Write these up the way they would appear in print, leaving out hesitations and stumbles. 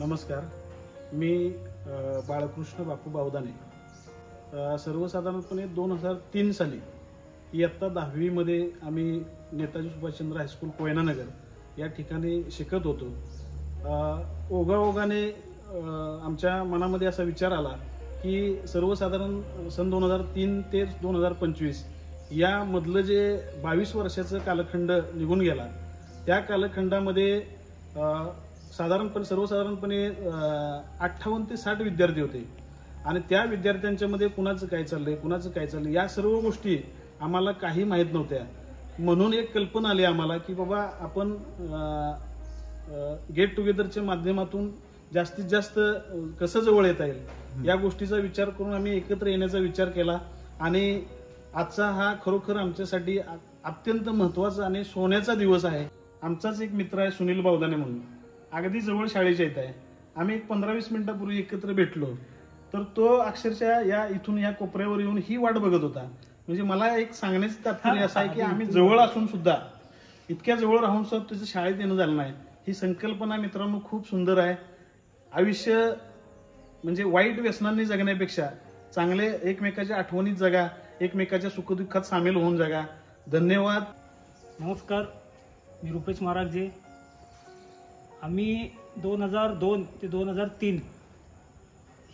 नमस्कार, मी बाळकृष्ण बापू बावदाने. सर्वसाधारणपणे 2003 साली इयत्ता 10वीमध्ये आम्ही नेताजी सुभाषचंद्र हायस्कूल कोयनानगर या ठिकाणी शिकत होतो. ओघाओघाने आमच्या मनामध्ये असा विचार आला की सर्वसाधारण सन 2003 ते 2025 यामधलं जे 22 वर्षाचं कालखंड निघून गेला, त्या कालखंडामध्ये सर्वसाधारणपणे 58 ते 60 विद्यार्थी होते आणि त्या विद्यार्थ्यांच्यामध्ये कुणाचं काय चाललंय या सर्व गोष्टी आम्हाला काही माहीत नव्हत्या. म्हणून एक कल्पना आली आम्हाला की बाबा आपण गेट टुगेदरच्या माध्यमातून जास्तीत जास्त कसं जवळ येता येईल या गोष्टीचा विचार करून आम्ही एकत्र येण्याचा विचार केला. आणि आजचा हा खरोखर आमच्यासाठी अत्यंत महत्त्वाचा आणि सोन्याचा दिवस आहे. आमचाच एक मित्र आहे सुनील बावदाने म्हणून, अगदी जवळ शाळेच्या इथं आहे. आम्ही एक 15-20 मिनिटापूर्वी एकत्र भेटलो तर तो अक्षरशः इथून या कोपऱ्यावर येऊन ही वाट बघत होता. म्हणजे मला एक सांगण्याचं तात्पर्य असं आहे की आम्ही जवळ असून सुद्धा, इतक्या जवळ राहून सुद्धा त्याचं शाळेत येणं झालं नाही. ही संकल्पना मित्रांनो खूप सुंदर आहे. आयुष्य म्हणजे वाईट व्यसनांनी जगण्यापेक्षा चांगले एकमेकाच्या आठवणीत जगा, एकमेकाच्या सुखदुःखात सामील होऊन जगा. धन्यवाद. नमस्कार, मी रुपेश महाराजे. आम्ही 2002 ते 2003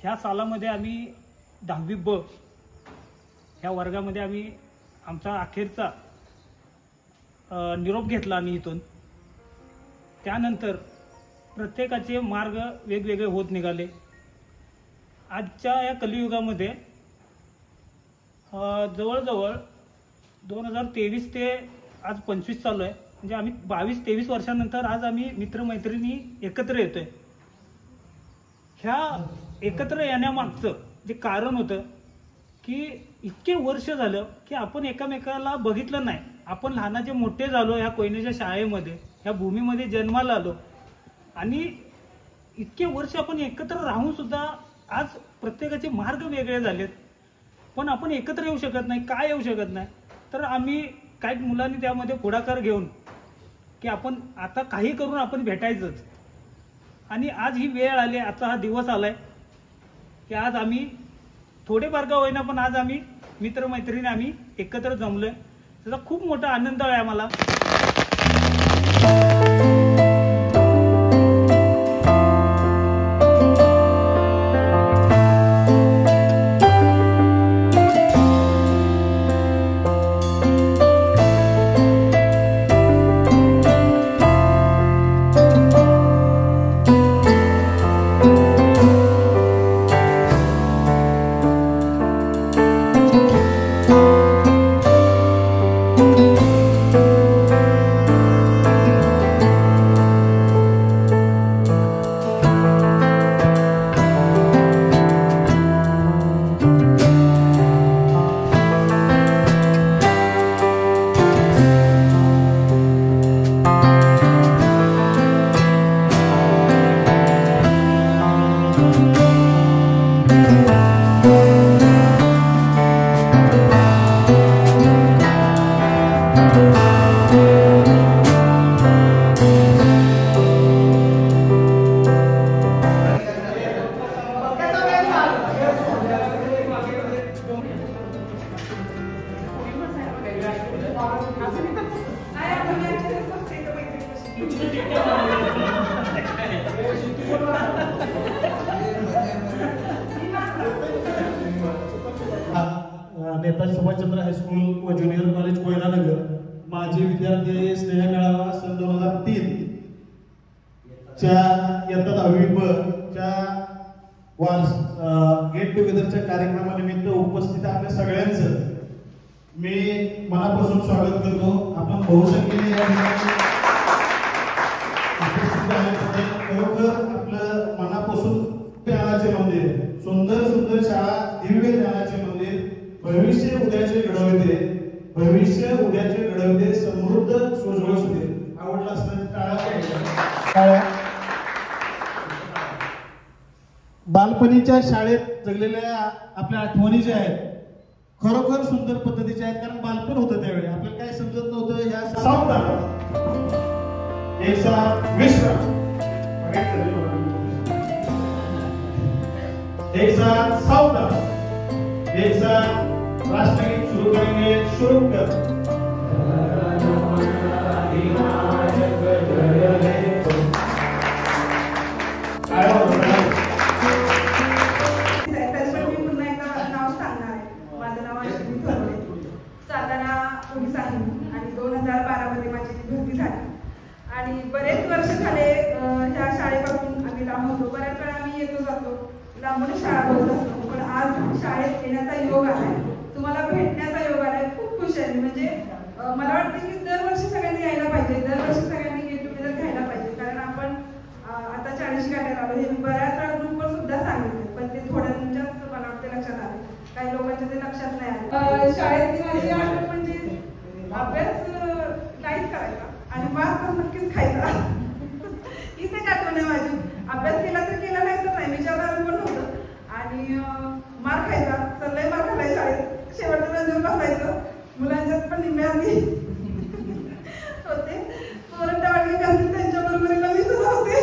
ह्या सालामध्ये आम्ही 10वी ब ह्या वर्गामध्ये आम्ही आमचा अखेरचा निरोप घेतला. आम्ही इथून त्यानंतर प्रत्येकाचे मार्ग वेगवेगळे होत निघाले. आजच्या या कलियुगामध्ये जवळजवळ 2023 ते आज 25 चालू आहे. म्हणजे आम्ही 22-23 वर्षानंतर आज आम्ही मित्रमैत्रिणी एकत्र येतोय. ह्या एकत्र येण्यामागचं जे कारण होतं की इतके वर्ष झालं की आपण एकमेकाला बघितलं नाही. आपण लहानाचे मोठे झालो, ह्या कोयनेच्या शाळेमध्ये, ह्या भूमीमध्ये जन्माला आलो आणि इतके वर्ष आपण एकत्र राहून सुद्धा आज प्रत्येकाचे मार्ग वेगळे झालेत. पण आपण एकत्र येऊ शकत नाही. काय येऊ शकत नाही तर आम्ही काही मुलांनी त्यामध्ये पुढाकार घेऊन की आपण आता काही करून आपण भेटायचंच. आणि आज ही वेळ आली, आजचा हा दिवस आलाय की आज आम्ही थोडेफार का होईना पण आज आम्ही मित्रमैत्रिणी आम्ही एकत्र जमलोय. त्याचा खूप मोठा आनंद आहे आम्हाला. नेताजी सुभाषचंद्र हायस्कूल व ज्युनियर कॉलेज कोयनानगर माझे विद्यार्थी स्नेह मेळावा सन 2003 च्या इयत्ता 10वी ब च्या गेट टुगेदरच्या कार्यक्रमानिमित्त उपस्थित आपल्या सगळ्यांचं मी मनापासून स्वागत करतो. आपण बहुसंख्येने या ठिकाणी उपस्थित झाल्याबद्दल खरोखर आपलं मनापासून ज्ञानाचे मंदिर, सुंदर सुंदर शाळा, दिव्य ज्ञानाचे मंदिर, भविष्य उद्याचे घडवते, भविष्य उद्याचे घडवते, समृद्ध सोजवळ सुदे. आवडला असतं टाळा. बालपणीच्या शाळेत जगलेल्या आपल्या आठवणी ज्या आहेत खरोखर सुंदर पद्धतीच्या आहेत. कारण बालपण होतं त्यावेळी आपल्याला काय समजत नव्हतं. ह्या सावधान एक साथ विश्राम, एक साथ सावधान, एक साथ राष्ट्रगीत शुरू करेंगे. शुरू कर. आणि 2012 मध्ये माझी भरती झाली आणि बरेच वर्ष झाले ह्या शाळेपासून आम्ही लांब होतो. बऱ्याच वेळा आम्ही येतो जातो, लांबून शाळा बघत असतो. पण आज शाळेत येण्याचा योग आलाय, तुम्हाला भेटण्याचा योग आलाय. खूप खुश आहे. म्हणजे मला वाटतं की दरवर्षी सगळ्यांनी यायला पाहिजे, दरवर्षी सगळ्यांनी गेट टुगेदर घ्यायला पाहिजे. कारण आपण आता 40 गाठ्यात आलो हे बऱ्याच वेळा ग्रुपवर सुद्धा सांगितलं, पण ते थोड्यांच्याच मला वाटतं लक्षात आले, काही लोकांच्या ते लक्षात नाही आले. शाळेतली माझी आठवण म्हणजे अभ्यास नाहीच करायचा आणि मार तर नक्कीच खायचा. हीच एक आठवण आहे माझी. अभ्यास केला तर केला, नाही तर नाही, विचारधारा पण नव्हतं. आणि मार खायचा, सरलय मार खाल्लाय शाळेत. शेवटच्या बेंचवर बसायचं, मुलांच्यात पण निम्म्यानी होते. पोरंटा वाटली घालतील त्यांच्या बरोबरीला मी सुद्धा होते.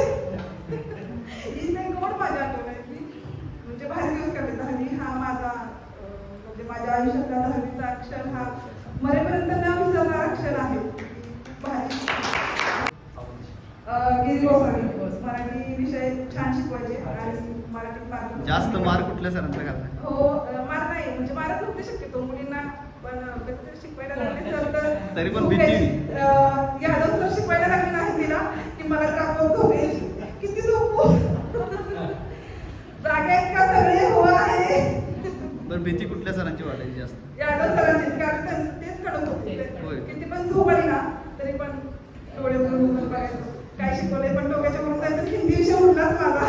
हीच एक गोड माझी आठवण आहे की म्हणजे भारी दिवस काढले. 10वी हा माझा म्हणजे माझ्या आयुष्यातला 10वीचा अक्षर हा मरेपर्यंत न विसरणारा अक्षर आहे. गिरी गोसावी मराठी विषय छान शिकवायचे आणि मराठीत जास्त मार्क कुठल्या सरांचा घालला? हो, मार नाही म्हणजे मारत नव्हते शक्यतो मुलींना, पण शिकवायला लागले सर तर तरी पण भीती यादव सर शिकवायला लागले नाही तिला की मला कापड झोपेल, किती झोपू जागा इतका सगळे हो आहे. बरं, भीती कुठल्या सरांची वाटायची जास्त? यादव सरांची, कारण त्यांचं तेच कडक होते. किती पण झोप आली ना तरी पण डोळे उघडून बघायचं काय शिकवलंय, पण डोक्याच्या वरून जायचं. हिंदी विषय उठलाच माझा.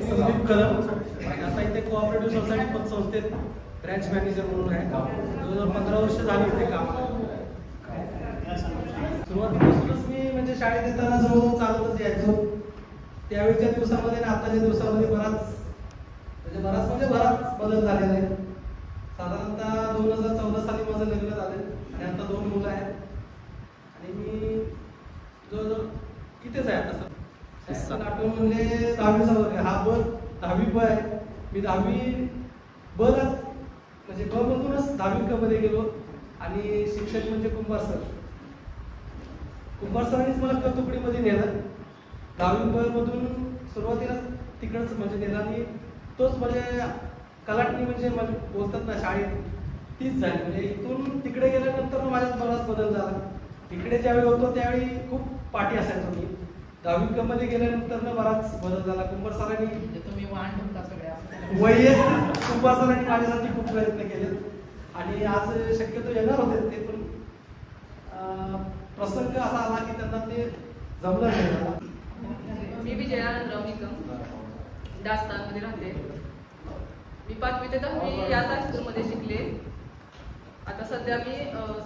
संदीप कदम, आता इथे कोऑपरेटिव्ह सोसायटी पतसंस्थेत ब्रँच मॅनेजर म्हणून आहे. 15 वर्ष झाली होते काम. सुरुवातीपासूनच मी म्हणजे शाळेत येताना जवळजवळ चालतच यायचो. त्यावेळीच्या दिवसामध्ये आणि आताच्या दिवसामध्ये बराच बदल झालेला आहे. साधारणतः 2014 साली माझं लग्न झालं आणि आता 2 मुलं आहेत आणि मी जवळजवळ इथेच आहे आता. आठवण म्हणजे 10वीचा वर्ग आहे. हा 10वी ब आहे. मी 10वी बलाच म्हणजे ब मधूनच 10वी क मध्ये गेलो आणि शिक्षक म्हणजे कुंभार सर. कुंभार सरांनीच मला क तुकडीमध्ये नेलं. 10वी ब मधून सुरुवातीला तिकडच म्हणजे नेला आणि तोच म्हणजे कलाटणी म्हणजे बोलतात ना शाळेत तीच झाली. म्हणजे इथून तिकडे गेल्यानंतर माझ्यात बराच बदल झाला. इकडे ज्यावेळी होतो त्यावेळी खूप पाठी असायचो मी. 10वी क मध्ये गेल्यानंतर बराच बदल झाला. कुंभार सरांनी तुम्ही वाहन ठेवता सगळ्या वैयक्तिक कुंभार सरांनी माझ्यासाठी खूप प्रयत्न केले आणि आज शक्यतो येणार होते ते, पण प्रसंग असा आला की त्यांना ते जमलं नाही. मी विजयानंदराव निकम, दास्तानमध्ये राहते. मी 5वी ते 10वी याच हायस्कूलमध्ये शिकले. आता सध्या मी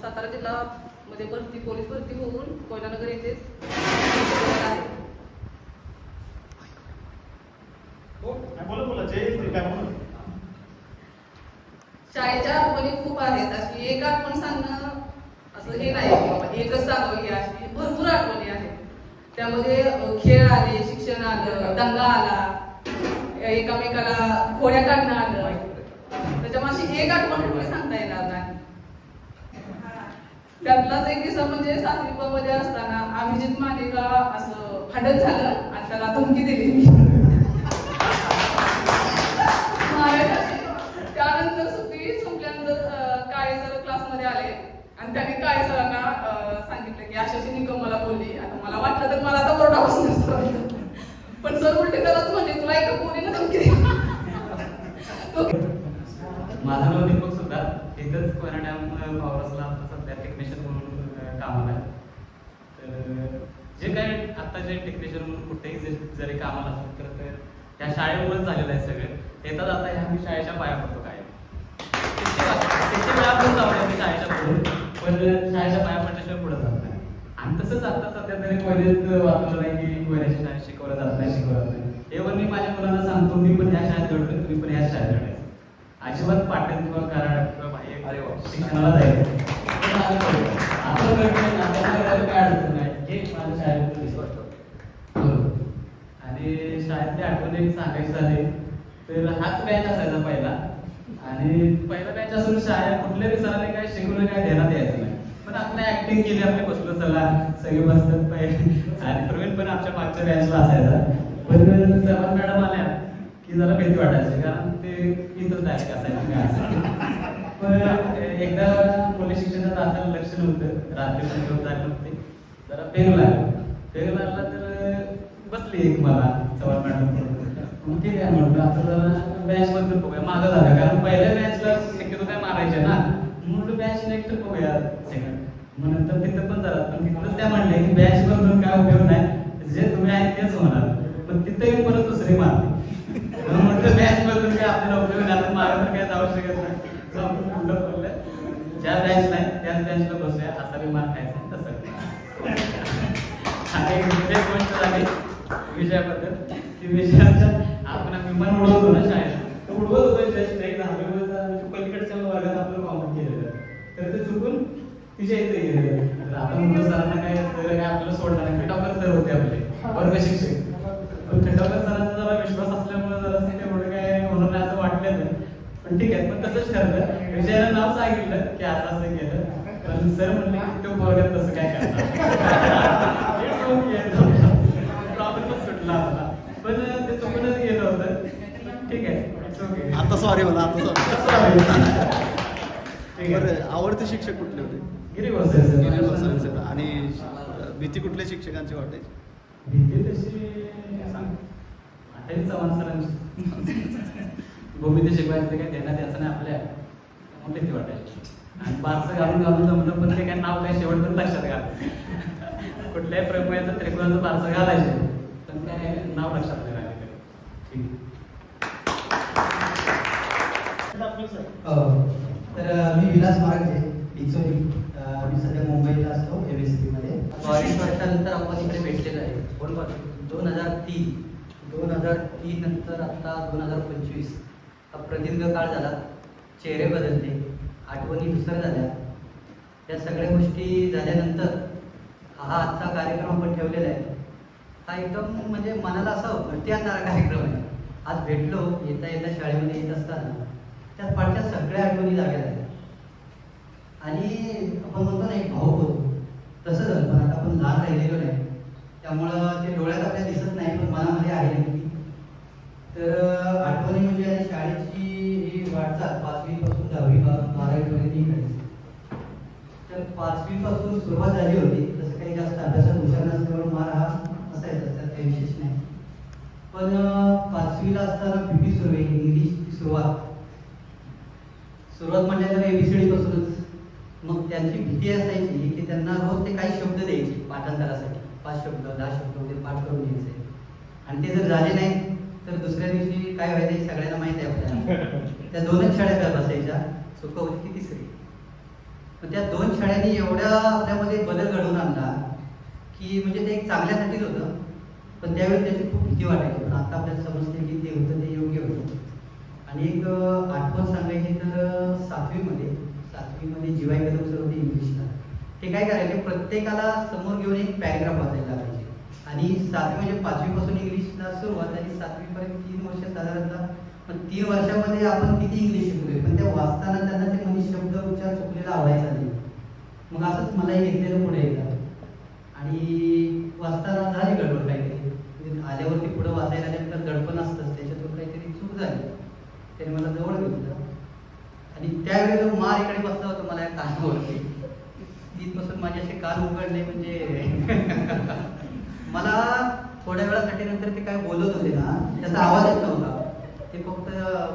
सातारा जिल्ह्यामध्ये पोलीस भरती होऊन कोयनानगर येथेच आहे. शाळेच्या आठवणी खूप आहेत. अशी एक आठवण सांगणं असं हे नाही, एकच सांगावं ही अशी भरपूर आठवणी आहेत. त्यामध्ये खेळ आले, शिक्षण आलं, दंगा आला, एकामेकाला खोड्या काढणं आलं. त्याच्यामुळे एक आठवण कुठली सांगता येणार नाही. त्यातलाच एक दिवस म्हणजे 7वी मध्ये असताना अभिजित मानेला असं भांडण झालं आणि त्याला धमकी दिली. त्यानंतर सुट्टी संपल्यानंतर काळे सर क्लासमध्ये आले आणि त्यांनी काळे सरांना सांगितलं की अशी निकम मला बोलली. आता मला वाटलं तर मला आता ओरडा बसून, पण सर उलटे त्यालाच म्हणजे तुला एका कोणीनं धमकी दिली. माझं नाव दीपक सुद्धा, इथंच कोयना डॅम पॉवरसला आता सध्या टेक्निशियन म्हणून कामाला आहे. तर जे काय आता जे टेक्निशियन म्हणून कुठेही जरी कामाला असतो तर त्या शाळेमुळेच झालेलं आहे सगळं. येता जाता ह्या मी शाळेच्या पाया पडतो काय त्याचे वेळा पण जाऊ ते शाळेच्या पुढे, पण शाळेच्या पाया पडल्याशिवाय पुढे जात नाही. आणि तसंच आता सध्या तरी कोयनेत वातावरण आहे की कोयन्याच्या शाळेत शिकवलं जात नाही. हे पण मी माझ्या मुलांना सांगतो, मी पण ह्या शाळेत घडतो, तुम्ही पण ह्या शाळेत घडायचं. अजिबात पाटण किंवा कराड किंवा बाह्य शिक्षणाला जायचं आपण काय अडचण नाही, हे माझ्या शाळेत आणि शाळेतली आठवण एक सांगायची झाली तर हाच बॅच असायचा पहिला. आणि पहिला बॅच असून शाळेत कुठल्याही सरांनी काय शिकवलं काय देण्यात यायचं नाही, पण आपल्या ऍक्टिंग केली, आपले बसलो चला सगळे बसतात पाहिजे. आणि प्रवीण पण आमच्या मागच्या बॅचला असायचा, पण सर्वात मॅडम आल्या की जरा भीती वाटायची, कारण ते इथंच डायरेक्ट असायचं. पण एकदा पोलीस शिक्षणात असायला लक्ष नव्हतं, रात्री पण घेऊन जायला नव्हते, जरा पेन लागला तर बसली एक मला चव्हाण मॅडम, ठीक आहे म्हटलं आता जरा बॅच बद्दल बघूया. मागं झालं कारण पहिल्या बॅचला शक्यतो काय मारायचे ना, म्हणून बॅच नेक्स्ट बघूया सेकंड. मग नंतर तिथं पण झालं, पण तिथंच त्या म्हणले की बॅच बदलून काय उपयोग नाही, जे तुम्ही आहे तेच होणार. पण तिथंही परत दुसरी मारली, म्हटलं बॅच बदलून काय आपल्याला उपयोग नाही, मारा तर काय जाऊ शकत नाही. ज्या बॅच नाही त्याच बॅचला बसूया, असा बी मार खायचा तसं. आणि एक गोष्ट झाली विजयाबद्दल की विजयाच्या आपण विमान उडवतो ना शाळेत, तर उडवत होतो जस्ट एक 10वी पलीकडच्या वर्गात आपलं कॉमेंट केलेलं, तर ते चुकून तिच्या इथे गेलेलं. तर आपण म्हणतो सरांना काय काय आपल्याला सोडणार नाही, खटावकर सर होते आपले वर्ग शिक्षक, पण खटावकर सरांचा जरा विश्वास असल्यामुळे जरा तेवढं काय होणार नाही असं वाटलं. पण ठीक आहे, पण तसंच ठरलं. विजयाला नाव सांगितलं की असं असं केलं, पण सर म्हणले की तो वर्गात तसं काय करणार, प्रॉब्लेमच सुटला आपला. पण ते चुकूनच गेलं होतं, ठीक आहे. आता सॉरी मला, आता सॉरी. आवडते शिक्षक कुठले होते? गिरीवर सर. आणि भीती कुठल्या शिक्षकांची वाटायची? भीती तशी वाटायची चव्हाण सरांची. भूमिती शिकवायचं काय देण्यात याचं नाही आपल्या, मग भीती वाटायची. आणि बारसं घालून जमलं, पण ते काय नाव काय शेवटपर्यंत लक्षात घाल, कुठल्याही प्रमेयाचं त्रिकोणाचं बारसं घालायचं, पण काय नाव लक्षात नाही राहिले. ठीक तर मी विलास मार्गे डिचोली, मी सध्या मुंबईला असतो MSC मध्ये. 22 वर्षानंतर आपण इकडे भेटलेलो आहे. 2003 नंतर आता 2025 हा प्रदीर्घ काळ झाला. चेहरे बदलले, आठवणी दुसऱ्या झाल्या. या सगळ्या गोष्टी झाल्यानंतर हा आजचा कार्यक्रम आपण ठेवलेला आहे. हा एकदम म्हणजे मनाला असं भरती आणणारा कार्यक्रम आहे. आज भेटलो, येता येता शाळेमध्ये येत असताना त्यात पाठच्या सगळ्या आठवणी जाग्या झाल्या. आणि आपण म्हणतो ना एक भाऊ होतो तसं झालं. पण आता आपण लहान राहिलेलो नाही, त्यामुळं ते डोळ्यात आपल्याला दिसत नाही, पण मनामध्ये आहे नक्की. तर आठवणी म्हणजे आणि शाळेची ही वाटचाल 5वी पासून 10वी 12वी पर्यंत ही करायची. तर 5वी पासून सुरुवात झाली होती. तसं काही जास्त अभ्यासात हुशार नसल्यामुळे मार हा असायचा, त्यात काही विशेष नाही. पण 5वीला असताना PP सुरू आहे, इंग्लिशची सुरुवात म्हणजे तर ABCD पासूनच. मग त्यांची भीती असायची की त्यांना रोज ते काही शब्द द्यायचे पाठांतरासाठी, 5 शब्द 10 शब्द वगैरे पाठ करून द्यायचे. आणि ते जर झाले नाही तर दुसऱ्या दिवशी काय व्हायचं हे सगळ्यांना माहिती आहे आपल्याला. त्या 2च शाळा बसायच्या, चुका होती की तिसरी. पण त्या 2 शाळांनी एवढ्या आपल्यामध्ये बदल घडवून आणला की म्हणजे ते एक चांगल्यासाठीच होतं, पण त्यावेळी त्याची खूप भीती वाटायची. पण आता आपल्याला समजते की ते होतं ते योग्य होतं. आणि एक आठवण सांगायची तर 7वीमध्ये जीवाई कदम सर होते इंग्लिशला. ते काय करायचे, प्रत्येकाला समोर घेऊन एक पॅरेग्राफ वाचायला लागायचे. आणि 7वी म्हणजे 5वी पासून इंग्लिशला सुरुवात आणि 7वी पर्यंत 3 वर्ष साधारणतः. पण 3 वर्षामध्ये आपण किती इंग्लिश शिकलोय, पण त्या वाचताना त्यांना ते म्हणजे शब्द उच्चार चुकलेला आवडायचा नाही. मग असंच मलाही घेतलेलं पुढे एकदा. आणि वाचताना झाली गडबड काहीतरी, म्हणजे आल्यावरती पुढे वाचायला आल्यानंतर दडपण असतंच, त्याच्यातून काहीतरी चूक झाली. त्याने मला जवळ घेतलं आणि त्यावेळी जो मार इकडे बसला होता मला या कानावरती, तिथपासून माझे असे कान उघडले. म्हणजे मला थोड्या वेळासाठी नंतर ते काय बोलत होते ना, त्याचा आवाज येत नव्हता. ते फक्त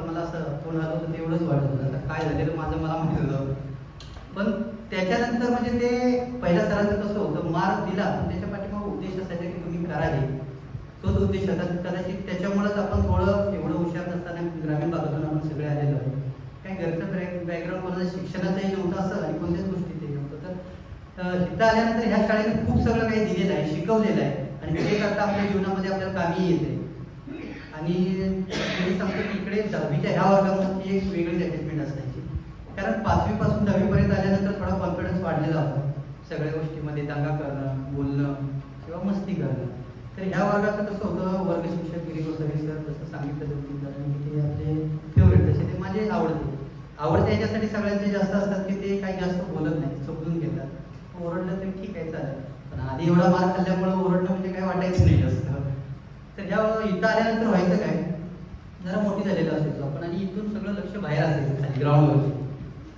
मला असं तोंड आलं होतं तेवढंच वाटत होतं. काय झालेलं माझं मला माहिती होतं. पण त्याच्यानंतर म्हणजे ते पहिल्या सरांचं कसं होतं, मार्क दिला पण त्याच्या पाठीमागे उद्देश असायचा की तुम्ही करा हे. तोच उद्देश होता. कदाचित त्याच्यामुळेच आपण थोडं एवढं हुशार नसताना ग्रामीण भागातून आपण सगळे आलेलो आहे. काही घरचं बॅकग्राऊंड कोणाचं शिक्षणाचंही नव्हतं असं आणि कोणत्याच गोष्टीचंही नव्हतं. तर इथं आल्यानंतर ह्या शाळेने खूप सगळं काही दिलेलं आहे, शिकवलेलं आहे आणि ते करता आपल्या जीवनामध्ये आपल्याला कामी येते. आणि मी सांगतो की इकडे 10वीच्या ह्या वर्गामध्ये एक वेगळीच अटॅचमेंट असायची. कारण 5वी पासून 10वी पर्यंत आल्यानंतर थोडा कॉन्फिडन्स वाढलेला होता सगळ्या गोष्टीमध्ये, दंगा करणं, बोलणं किंवा मस्ती करणं. तर ह्या वर्गाचं कसं होतं, वर्ग शिक्षक गिरी गोसावी सर जसं सांगितलं जातं की ते आपले फेवरेट, तसे ते माझे आवडते याच्यासाठी सगळ्यांचे जास्त असतात की ते काही जास्त बोलत नाही, समजून घेतात. ओरडलं तर ठीक आहे चालेल, पण आधी एवढा मार्क खाल्ल्यामुळे ओरडणं म्हणजे काय वाटायचं नाही जास्त. तर ह्या इथं आल्यानंतर व्हायचं काय, जरा मोठी झालेलं असायचो आपण आणि इथून सगळं लक्ष बाहेर असायचं खाली ग्राउंडवरती.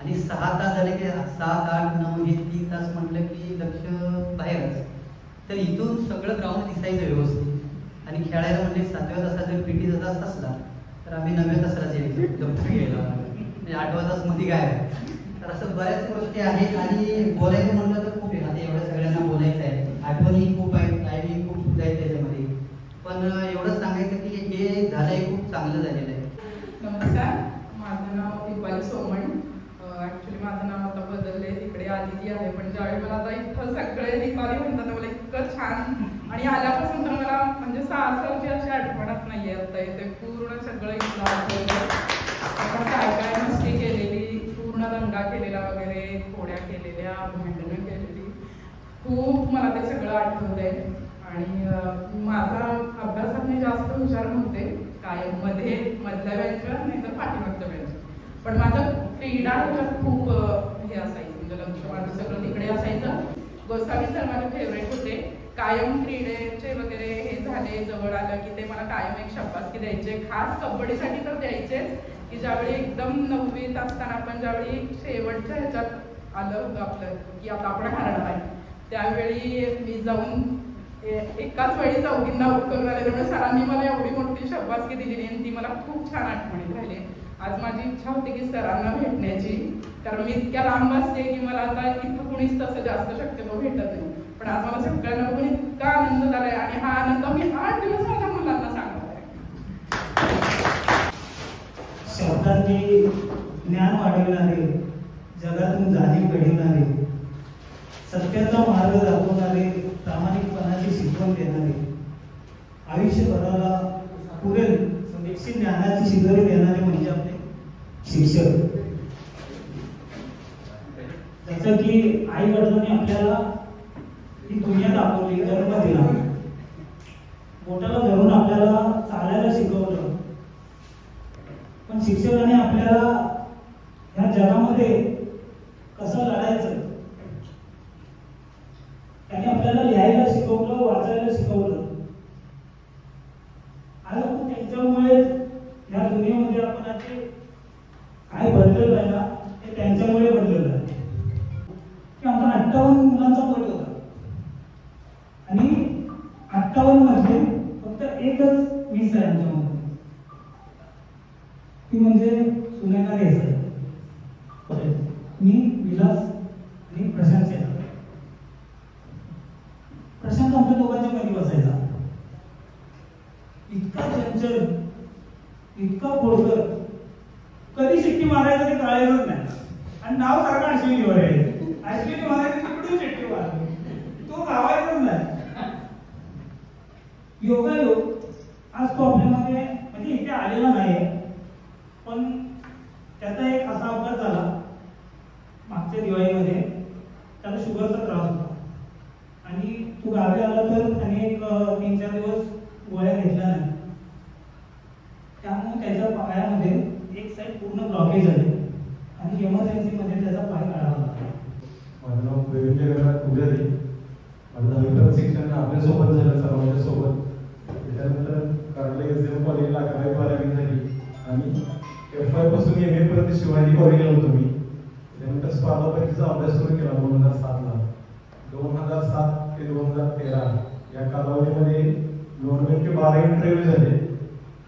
आणि 6 तास झाले की 7, 8, 9 हे 3 तास म्हटलं की लक्ष बाहेरच. तर इथून सगळं ग्राउंड दिसायचं व्यवस्थित. आणि खेळायला म्हणजे 7व्या तासात जर PT चा तास असला तर आम्ही 9व्या तासाला यायचो दप्तर घ्यायला, म्हणजे 8वा तास मध्ये काय. तर असं बऱ्याच गोष्टी आहेत. आणि बोलायचं म्हटलं तर खूप आहे, आता एवढ्या सगळ्यांना बोलायचं आहे, आठवणी खूप आहेत, टायमिंग खूप आहे त्याच्यामध्ये. पण एवढंच सांगायचं की हे झालंय खूप चांगलं झालेलं आहे. नमस्कार, माझं नाव दीपाली सोमण. ऍक्च्युली माझं नाव आता बदललंय, तिकडे आदिती आहे. पण ज्यावेळी मला आता इथं सगळे दीपाली म्हणतात मला इतकं छान, आणि आल्यापासून तर मला म्हणजे सासरची अशी आठवणच नाहीये. आता इथे पूर्ण सगळं इथलं आठवलं. आपण काय काय मस्ती केलेली, पूर्ण दंगा केलेला वगैरे, खोड्या केलेल्या, भांडणं केलेली, खूप मला ते सगळं आठवतंय. आणि माझा अभ्यासात मी जास्त हुशार नव्हते कायम, मधल्या बेंचवर नाही तर पाठीमागच्या बेंचवर. पण माझं क्रीडा ह्याच्यात खूप हे असायचं, म्हणजे लक्ष माझं सगळं तिकडे असायचं. गोसावी सर माझे फेवरेट होते. कायम क्रीडेचे वगैरे हे झाले, जवळ आलं की ते मला कायम एक शाबासकी द्यायचे. खास कबड्डीसाठी तर द्यायचे की ज्यावेळी एकदम 9वीत असताना आपण ज्यावेळी शेवटच्या ह्याच्यात आलं होतं आपलं की आता आपण हरणार आहे, त्यावेळी मी जाऊन एकाच वेळी 4घींना आउट करून आले. त्यामुळे सरांनी मला एवढी मोठी शाबासकी दिलेली आणि ती मला खूप छान आठवणीत राहिली. आज माझी इच्छा होती की सरांना भेटण्याची, कारण मी इतक्या लांब असते की मला आता इथं कुणीच तसं जास्त शक्यतो भेटत नाही. पण आज मला सगळ्यांना बघून इतका आनंद झालाय आणि हा आनंद मी 8 दिवस माझ्या मुलांना सांगत आहे. शब्दांनी ज्ञान वाढवणारे, जगातून जाणीव घडवणारे, सत्याचा मार्ग दाखवणारे, प्रामाणिकपणाची शिकवण देणारे, आयुष्यभराला पुरेल स्वदेशी ज्ञानाची शिदोरी देणारे म्हणजे आपले शिक्षक. जसं की आई वडिलांनी आपल्याला ही दुनिया दाखवली, जन्म दिला, बोटाला धरून आपल्याला चालायला शिकवलं. पण शिक्षकाने आपल्याला ह्या जगामध्ये कसं लढायचं, त्यांनी आपल्याला लिहायला शिकवलं, वाचायला शिकवलं. आज आपण त्यांच्यामुळे या दुनियेमध्ये आपण आज काय बदललं आहे ना, ते त्यांच्यामुळे बदललं आहे. की आमचा 58 मुलांचा गट होता आणि 58 मध्ये फक्त एकच मिस आहे आमच्यामध्ये, ती म्हणजे सुनेना देसाई. मी, विलास आणि प्रशांत शेलार. प्रशांत आमच्या दोघांच्या मध्ये बसायचा. इतका चंचल, इतका खोडकर, कधी शिट्टी मारायचं ते कळायचंच नाही. आणि नाव सारखं अश्विनीवर आहे. अश्विनी मारायचं तिकडून शिट्टी मारली, तो गावायचाच नाही. योगायोग आज तो आपल्यामध्ये म्हणजे इथे आलेला नाही, पण त्याचा एक असा अपघात झाला मागच्या दिवाळीमध्ये. त्याला शुगरचा त्रास होता आणि तो गावी आला तर त्याने एक 3-4 दिवस गोळ्या घेतल्या नाही. त्यामुळे त्याच्या पायामध्ये एक साईड पूर्ण ब्लॉकेज झाले आणि इमर्जन्सीमध्ये त्याचा पाय काढावा लागला. माझं नाव प्रवीण जगन्नाथ पुजारी. माझं 10वीपर्यंत शिक्षण आपल्यासोबत झालं, सर्वांच्या सोबत. त्याच्यानंतर कारला SDM कॉलेजला 11वी-12वी झाली आणि FY पासून MA पर्यंत शिवाजी कॉलेजला होतो मी. त्यानंतर स्पर्धा परीक्षेचा अभ्यास सुरू केला 2007ला. 2007 ते 2013 या कालावधीमध्ये गव्हर्नमेंटचे 12 इंटरव्ह्यू झाले.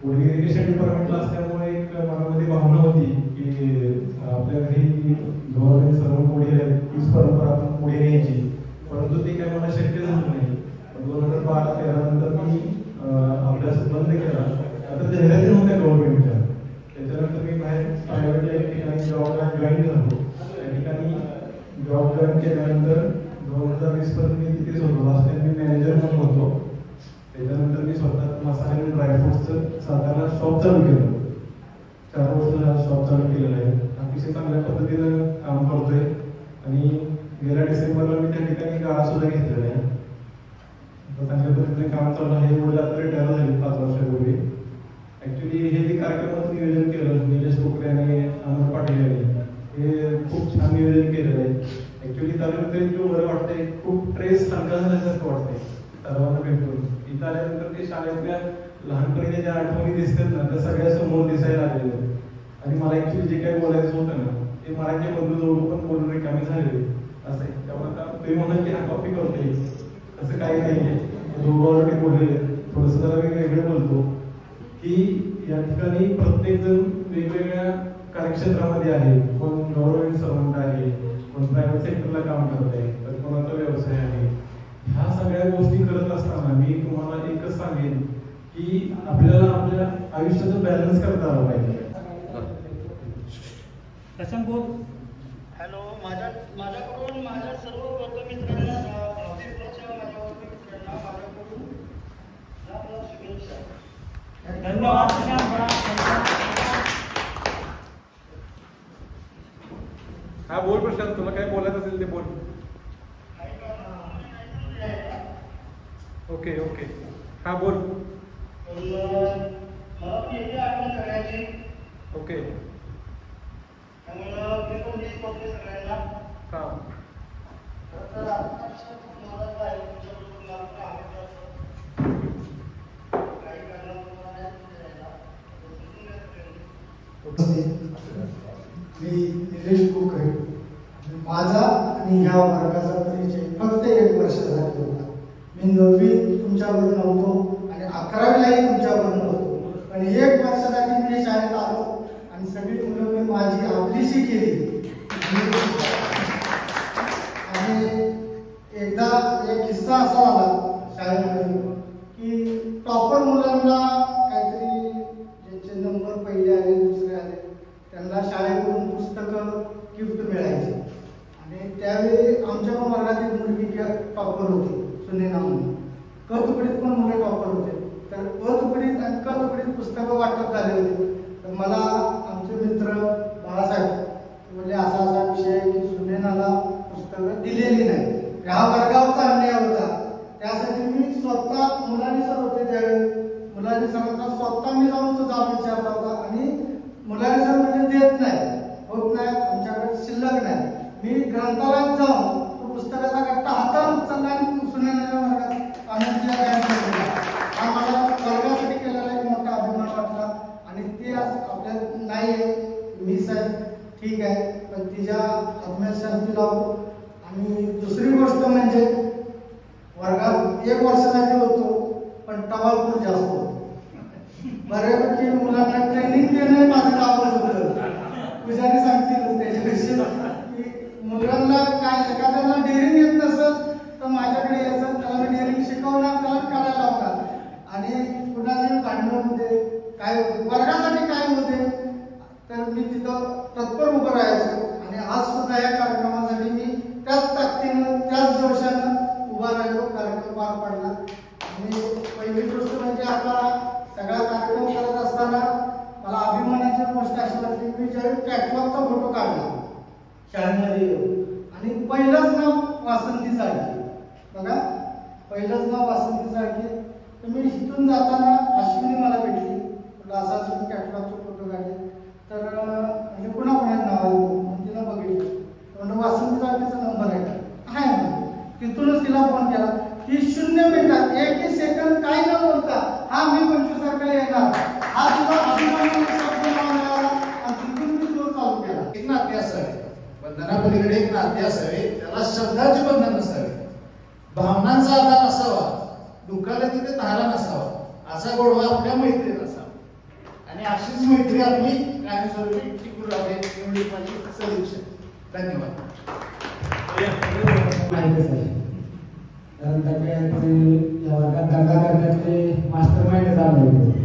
पोलीस एज्युकेशन डिपार्टमेंटला असल्यामुळे एक मनामध्ये भावना होती की की आपल्या घरी गव्हर्नमेंट सर्व पुढे आहेत, तीच परंपरा आपण पुढे न्यायची, परंतु ते काय मला शक्य झालं नाही. 2012-13 नंतर मी अभ्यास बंद केला. आता जाहिराती नव्हत्या गव्हर्नमेंटच्या, त्याच्यानंतर मी बाहेर प्रायव्हेट एक ठिकाणी जॉबला जॉईन झालो. त्या ठिकाणी जॉब जॉईन केल्यानंतर 2020 पर्यंत मी तिथेच होतो. लास्ट टाइम मी मॅनेजर म्हणून होतो. त्याच्यानंतर मी स्वतः मसाले ड्रायफ्रुट्सचं सातारा शॉप चालू केलं. 4 वर्ष शॉप चालू केलेलं आहे. अतिशय चांगल्या पद्धतीनं काम करतोय आणि गेल्या डिसेंबरला मी त्या ठिकाणी गाळा सुद्धा घेतलेला आहे. चांगल्या पद्धतीने काम चालू आहे. एवढे आता रिटायर झाले 5 वर्षापूर्वी. ऍक्च्युली हे जे कार्यक्रमाचं नियोजन केलं निलेश कोकरे आणि अमर पाटील यांनी, हे खूप छान नियोजन केलेलं आहे. ऍक्च्युली तालुक्यात बरं वाटतंय, खूप ट्रेस हलका झाल्यासारखं वाटतंय सर्वांना भेटून. इथं आल्यानंतर ते शाळेतल्या लहानपणीच्या ज्या आठवणी दिसतात ना, त्या सगळ्या समोर दिसायला लागलेल्या आहेत. आणि मला ऍक्च्युली जे काही बोलायचं होतं ना, ते मराठी बंधू पण बोलून रिकामी झालेले असं आहे. त्यामुळे आता तुम्ही म्हणाल की हा कॉपी करतोय, असं काही नाहीये. ऑलरेडी बोललेले, थोडंसं जरा वेगळं बोलतो की या ठिकाणी प्रत्येक जण वेगवेगळ्या कार्यक्षेत्रामध्ये आहे. कोण गव्हर्नमेंट सर्वंट आहे, कोण प्रायव्हेट सेक्टरला काम करत आहे, तर कोणाचा व्यवसाय आहे. ह्या सगळ्या गोष्टी करत असताना मी तुम्हाला एकच सांगेन की आपल्याला आपल्या आयुष्याचं बॅलन्स करता आलं पाहिजे. हॅलो, माझ्याकडून माझ्या सर्व वर्गमित्रांना धन्यवाद. हा बोल प्रशांत, तुला काय बोलायचं असेल ते बोल. ओके ओके, हा बोल. ओके मी निलेश कोकरे. माझा आणि ह्या वर्गाचा परिचय फक्त 1 वर्ष झाला होता. मी 9वी तुमच्याबरोबर नव्हतो आणि 11वीलाही तुमच्याबरोबर नव्हतो, पण 1 वर्षासाठी मी शाळेत आलो आणि सगळी मुलं मी माझी आपलीशी केली. आणि एकदा एक किस्सा असा आला शाळेमध्ये की टॉपर मुलांना काहीतरी ज्याचे नंबर पहिले आले दुसरे आले त्यांना शाळेकडून पुस्तकं गिफ्ट मिळायचे. आणि त्यावेळी आमच्या पण वर्गातील मुलगी टॉपर होती, सुनेना म्हणून. क तुकडीत पण मुलं टॉपर होते. तर क तुकडीत आणि क तुकडीत पुस्तकं वाटप झाले होते. तर मला आमचे मित्र बाळासाहेब म्हणजे असा असा विषय की सुनेनाला पुस्तकं दिलेली नाही, हा वर्गावरचा अन्याय होता. त्यासाठी मी स्वतः मुलांनी सर होते त्यावेळी, मुलांनी सरांना स्वतः मी जाऊन तो जाब विचारला होता. आणि मुलांनी सर म्हणजे देत नाही, होत नाही, आमच्याकडे शिल्लक नाही. मी ग्रंथालयात जाऊन तो पुस्तकाचा गट्टा हातावर उचलला आणि सुनेनाच्या वर्गात आनंदीला तयार केला. हा मला वर्गासाठी केलेला एक मोठा अभिमान वाटला. आणि ते आज आपल्या नाही आहे, मी साहेब ठीक आहे, पण तिच्या आत्मशांती लावतो. आणि दुसरी गोष्ट म्हणजे वर्गात 1 वर्षासाठी होतो, पण टवाळखोर जास्त होतो. बऱ्यापैकी मुलांना ट्रेनिंग देणं माझं कामच होतं. पुजारी सांगतील त्याच्यापेक्षा की मुलांना काय एखाद्याला डेअरिंग येत नसत तर माझ्याकडे यायचं, त्याला मी डेअरिंग शिकवणार, त्याला करायला लावणार. आणि कुणालाही भांडण होते, काय होते, वर्गासाठी काय होते, तर मी तिथं तत्पर उभं राहायचो. आणि आज सुद्धा या कार्यक्रमासाठी मी त्याच ताकदीनं त्याच जोशानं उभा राहिलो, कार्यक्रम पार पाडला. आणि पहिली गोष्ट म्हणजे आता सगळा कार्यक्रम करत असताना मला अभिमानाची गोष्ट अशी वाटली की ज्यावेळी कॅटलॉगचा फोटो काढला शाळेमध्ये आणि पहिलंच नाव वासंती साळके. बघा, पहिलंच नाव वासंती साळके. तर मी इथून जाताना अश्विनी मला भेटली, असा असं कॅटलॉगचे फोटो काढले. तर म्हणजे पुन्हा नाव आलं म्हणून तिला बघितलं, म्हणजे वासंती साळकेचा नंबर आहे म्हणून तिथूनच तिला फोन केला. ती 0 मिनिटात 1 सेकंद काय न बोलता हा मी 25 तारखेला येणार, हा तुझा अभिमान तिथून मी जोर चालू केला. एक नाते असावे, बंधनापलीकडे एक नाते असावे, त्याला शब्दाचे बंधन नसावे, भावनांचा आधार असावा, दुःखाला तिथे धारा नसावा, असा गोडवा आपल्या मैत्रीत असावा. आणि अशीच मैत्री आपली कायमस्वरूपी टिकून सुरू राहू दे एवढी माझी सदिच्छा. धन्यवाद. माहितीच आहे कारण या वर्गात दंगा करण्याचे मास्टर माइंड चालू होते.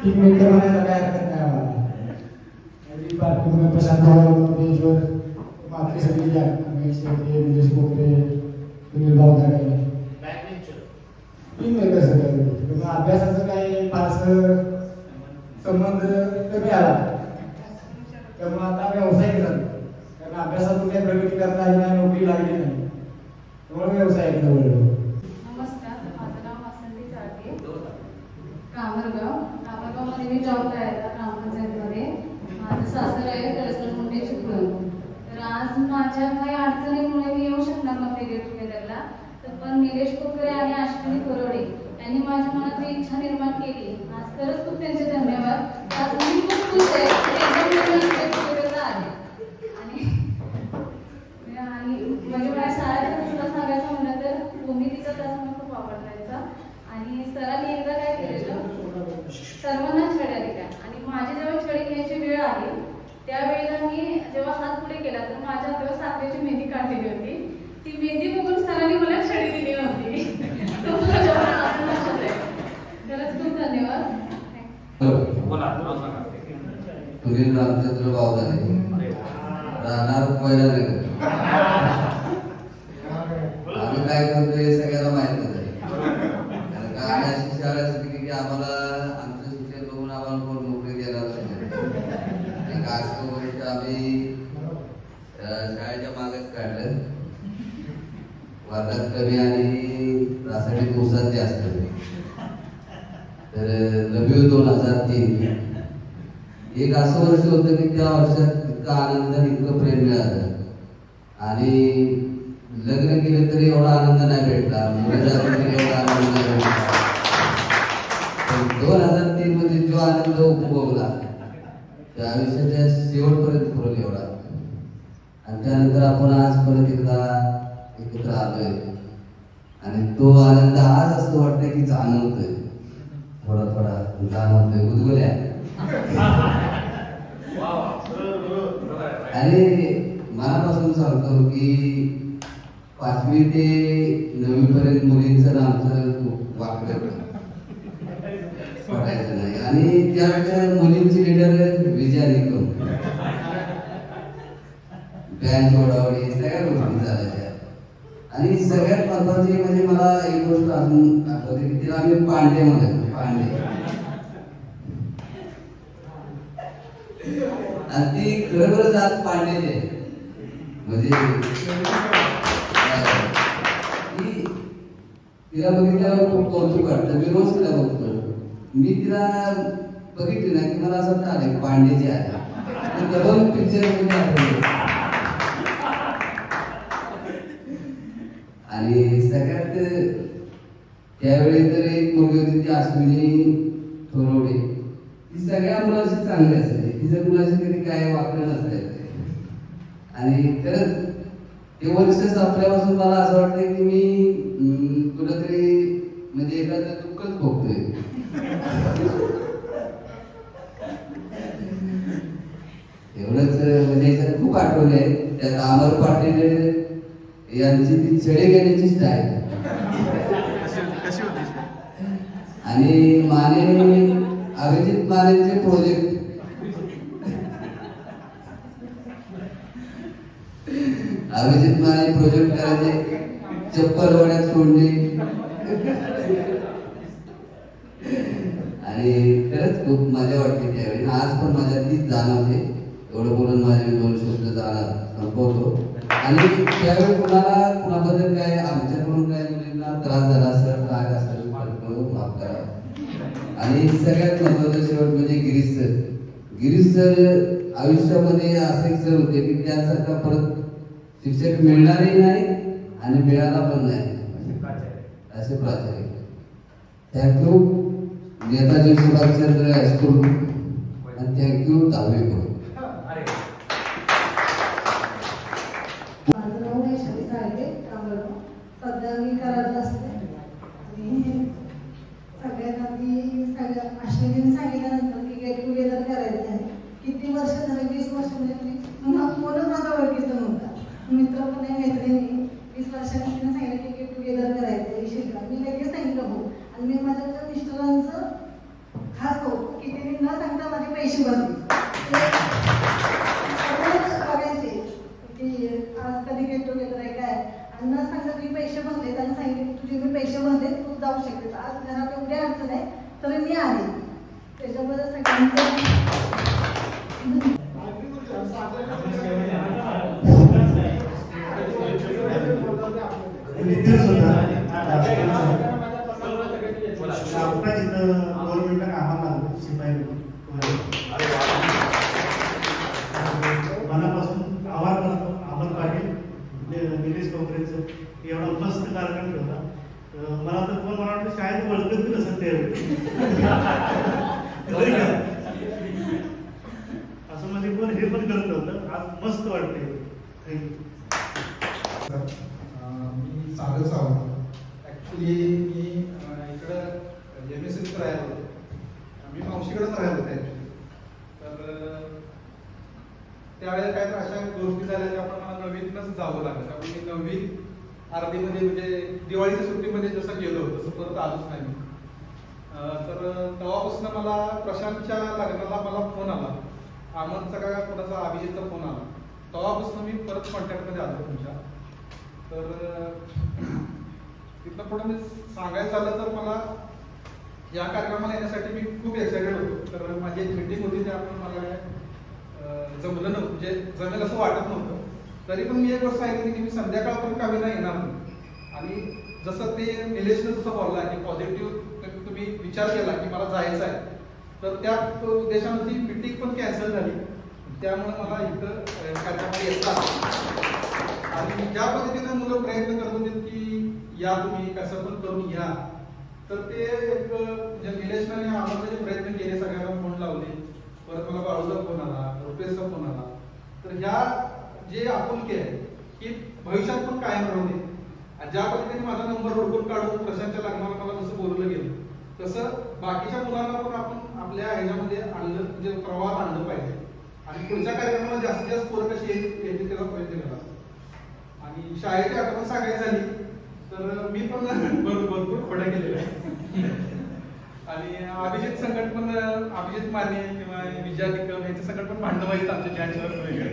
टीम मेकर म्हणायला काय हरकत नाही आम्हाला. प्रशांत बाकी सगळी निलेश कोकरे सुनील भाऊ टीम मेकर सगळं अभ्यासाचं काही फारसं संबंध कमी आला त्यामुळे आता व्यावसायिक झालं कारण अभ्यासातून काही प्रगती करता आली नाही नोकरी लागली नाही त्यामुळे व्यावसायिक झालं. नमस्कार, माझं नाव वासंती चाळके, कामरगावमध्ये मी जॉबला आहे ग्रामपंचायतमध्ये. माझं सासर आहे तरसर मुंडे चिपळूण. तर आज माझ्या काही अडचणीमुळे मी येऊ शकणार नव्हते गेट टुगेदरला. तर पण निलेश कोकरे आणि अश्विनी थोरवडे यांनी माझ्या मनात ही इच्छा निर्माण केली. आज खरंच खूप त्यांचे धन्यवाद. आज मी खूप खुश आहे गेट टुगेदरला आले आणि म्हणजे माझ्या शाळेचा तुला सांगायचं म्हणलं तर भूमितीचा तास मला खूप आवडायचा. आणि सरांनी एकदा काय केलेलं सर्वांना छड्या दिल्या आणि माझी जेव्हा छडी घ्यायची वेळ आली त्यावेळेला मी जेव्हा हात पुढे केला तर माझ्या हातावर साखरेची मेहंदी काढलेली होती. ती मेहंदी बघून सरांनी मला छडी दिली होती. खरंच खूप धन्यवाद. सुनील रामचंद्र बावदाने राहणार पैरानगर. आम्ही काय करतोय सगळ्यांना माहितच आहे कारण का आम्ही अशी शाळा शिकली की आम्हाला आमचं शिक्षण बघून आम्हाला कोण नोकरी देणार नाही. एक 8 वर्ष आम्ही शाळेच्या मागच काढलं. वर्गात कमी आणि रासायनिक ऊसात जास्त. तर नवी 2003 एक असं वर्ष होतं की त्या वर्षात इतका आनंद इतकं प्रेम मिळालं आणि लग्न केलं तरी एवढा आनंद नाही भेटला. मुलं झाली तरी एवढा आनंद नाही भेटला. 2003 मध्ये जो आनंद उपभोगला त्या आयुष्याच्या शेवटपर्यंत पुरवला एवढा. आणि त्यानंतर आपण आज परत एकदा एकत्र आलोय आणि तो आनंद आज असं वाटतंय की जाणवतोय थोडा थोडा जाणवतोय गुदगुल्या. आणि मनापासून सांगतो की 5वी ते 9वी पर्यंत मुलींचं आमचं वाकडं पटायचं नाही. आणि त्यावेळेच्या मुलींची लिडर विजया निकम, बँक ओढावडी सगळ्या गोष्टी चालायच्या. आणि सगळ्यात महत्वाची म्हणजे मला एक गोष्ट अजून आठवते की तिला आम्ही पांडे म्हणतो. पांडे आणि ती खरोखरच आज पांडेच आहे. म्हणजे तिला बघितल्यावर खूप कौतुक वाटतं. मी रोज तिला बघतो. मी तिला बघितली ना की मला असं वाटतं पांडेचे आहे. डबल पिक्चर मध्ये आठवले. आणि सगळ्यात त्यावेळी तर एक मुलगी होती ती अश्विनी थोरवडे. ती सगळ्या मुलांशी चांगली असायची. तिच्या मुलाशी कधी काय वाकडं नसायचं. आणि खरंच ते वर्ष संपल्यापासून मला असं वाटतं की मी कुठंतरी म्हणजे एखादं दुःखच भोगतोय. एवढंच म्हणजे याच्यात खूप आठवण आहे. त्यात अमर पाटील यांची ती छडी घेण्याची स्टाईल आणि माने अभिजित मानेचे प्रोजेक्ट अभिजित माने प्रोजेक्ट करायचे. चप्पल वड्यात सोडणे आणि खरंच खूप मजा वाटते त्यावेळी. आज पण माझ्या तीच जाणवते. एवढं बोलून माझे 2 शब्द संपवतो. आणि त्यावेळी कुणाला कुणाबद्दल काय आमच्याकडून काय मुलींना त्रास झाला असेल राग असेल माफ करा. आणि सगळ्यात महत्वाचं शेवट म्हणजे गिरीश सर आयुष्यामध्ये असे सर होते की त्यासारखा परत शिक्षक मिळणारही नाही आणि मिळाला पण नाही असे प्राचार्य. थँक्यू नेताजी सुभाषचंद्र हायस्कूल आणि थँक्यू 10वी बोर्ड. माझं नाव वैशाली चाळके, सध्या मी करायला असते. आणि सगळ्यात आधी अश्विनीने सांगितल्यानंतर की गेट टुगेदर करायचं आहे. किती वर्ष मैत्रिणी 20 वर्षांनी तिने सांगितलं की गेट टुगेदर करायचं ईशिका. मी लगेच सांगितलं हो. आणि मी माझ्या मिस्टरांचं खास कौतुक की त्यांनी न सांगता माझे पैसे भरले. बघायचे की आज कधी गेट टुगेदर आहे काय, आणि न सांगता तुम्ही पैसे भरले. त्यांनी सांगितले तुझे मी पैसे भरले, तू जाऊ शकते. आज घरात एवढी अडचण आहे तरी मी आले. त्याच्याबद्दल सगळ्यांचं आता जिथं गव्हर्नमेंटला कामाला लागलो शिपाई मनापासून आभार करतो अमर पाटील निलेश कोकरेंचं एवढा मस्त कार्यक्रम ठेवला. मला तर कोण मला वाटतं शाळेत ओळखत बी नसेल त्यावेळी असं म्हणजे कोण हे पण करत नव्हतं. आज मस्त वाटते. मी सागर सावंत. ॲक्च्युली मी इकडं MSc राहिलो होतो. मी मावशीकडेच राहिलो होतो ॲक्च्युली. तर त्यावेळेला काय तर अशा गोष्टी झाल्या त्यामुळे मला नवीनच जावं लागलं. त्यामुळे मी नवीन आरतीमध्ये म्हणजे दिवाळीच्या सुट्टीमध्ये जसं गेलो तसं परत आलोच नाही मी. तर तेव्हापासून मला प्रशांतच्या लग्नाला मला फोन आला. आमंतचा का कोणाचा अभिजितचा फोन आला. तेव्हापासून मी परत कॉन्टॅक्टमध्ये आलो तुमच्या. तर तिथं पुढे मी सांगायचं झालं तर मला या कार्यक्रमाला येण्यासाठी मी खूप एक्सायटेड होतो. तर माझी एक मीटिंग होती त्यामुळे मला जमलं नव्हतं, म्हणजे जमेल असं वाटत नव्हतं. तरी पण मी एक गोष्ट सांगितली की मी संध्याकाळपर्यंत कमी नाही येणार नाही. आणि जसं ते निलेशनं जसं बोलला की पॉझिटिव्ह तुम्ही विचार केला की मला जायचं आहे, तर त्या उद्देशानं ती मीटिंग पण कॅन्सल झाली. त्यामुळे मला इथं कार्यक्रमाला येतात आणि ज्या पद्धतीने मुलं प्रयत्न करत होते की या तुम्ही कसं पण करून या, तर ते एक म्हणजे निलेशने आम्हाला जे प्रयत्न केले, सगळ्यांना फोन लावले. परत मला बाळूचा फोन आला, रुपेशचा फोन आला. तर ह्या जे आपुलकी आहे की भविष्यात पण कायम राहू दे. ज्या पद्धतीने माझा नंबर हुडकून काढून प्रशांतच्या लग्नाला मला जसं बोललं गेलं, तसं बाकीच्या मुलांना पण आपण आपल्या ह्याच्यामध्ये आणलं, म्हणजे प्रवाहात आणलं पाहिजे. आणि पुढच्या कार्यक्रमाला जास्तीत जास्त पोरं कशी येतील त्याचा प्रयत्न केला. आणि शाळेची आठवण सांगायची झाली तर मी पण भरपूर खोड्या केलेल्या आहे. आणि अभिजित संकट पण अभिजित माने किंवा विजया निकम यांच्या संकट पण भांडणं माहित आमच्या चॅनलवर वेगळे.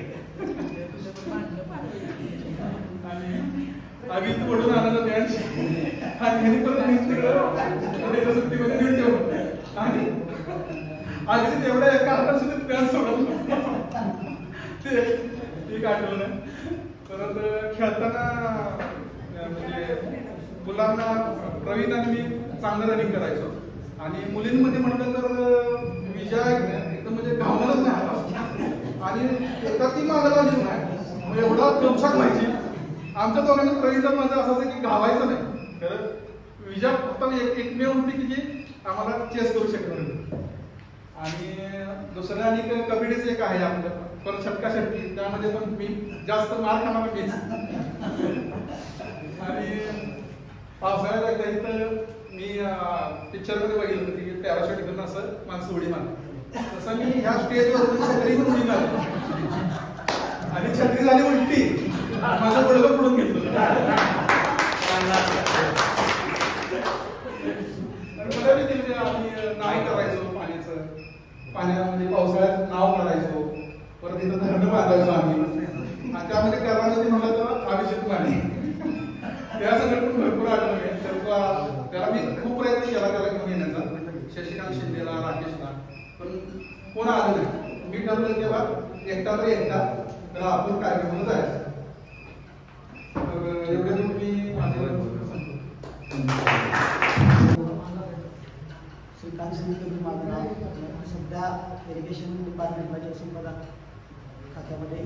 आणि अभिजित म्हणून आनंद द्यायची आणि ह्यांनी परत सुट्टीमध्ये देऊन ठेवलं. आणि अभिजित एवढ्या एका हातात सुद्धा पॅन सोडवलं ते एक आठवलं. परत खेळताना म्हणजे मुलांना प्रवीण आणि मी चांगलं रनिंग करायचो. आणि मुलींमध्ये म्हटलं तर विजय एकदम म्हणजे धावणारच नाही. आणि एकदा ती मागायला आली नाही एवढा दमछाक व्हायची. आमच्या दोघांनी प्रवीणचा माझं असायचं की घावायचं नाही. खरं विजय फक्त एकमेव होती की जी आम्हाला चेस करू शकत नाही. आणि दुसरं आणि कबड्डीच एक आहे आपलं परत षटका षटकी, त्यामध्ये पण मी जास्त मार खाणार मीच. आणि पावसाळ्यात एकदा इथं मी पिक्चरमध्ये बघितलं होतं की पॅराशूट घेऊन असं माणसं उडी मारली. तसं मी ह्या स्टेजवर छत्री पण उडी मारली आणि छत्री झाली उलटी, माझं गुडघं पडून घेतलं. मला देखील आम्ही नाही करायचो पाण्याचं, पाण्यामध्ये पावसाळ्यात नाव काढायचो. परत इथं धरणं बांधायचो आम्ही. आणि त्यामध्ये करामध्ये म्हणलं तर अभिजित माने त्या सगळं पण भरपूर आठवण आहे. त्याला मी खूप प्रयत्न केला त्याला घेऊन येण्याचा, शशिकांत शिंदेला, राकेशला, पण कोण आलं नाही. मी ठरवलं तेव्हा एकटा तर एकटा त्याला आपण कार्यक्रमाला जायचं. तर एवढे मी माझ्या श्रीकांत शिंदे माझं नाव. सध्या इरिगेशन डिपार्टमेंटमध्ये संपदा खात्यामध्ये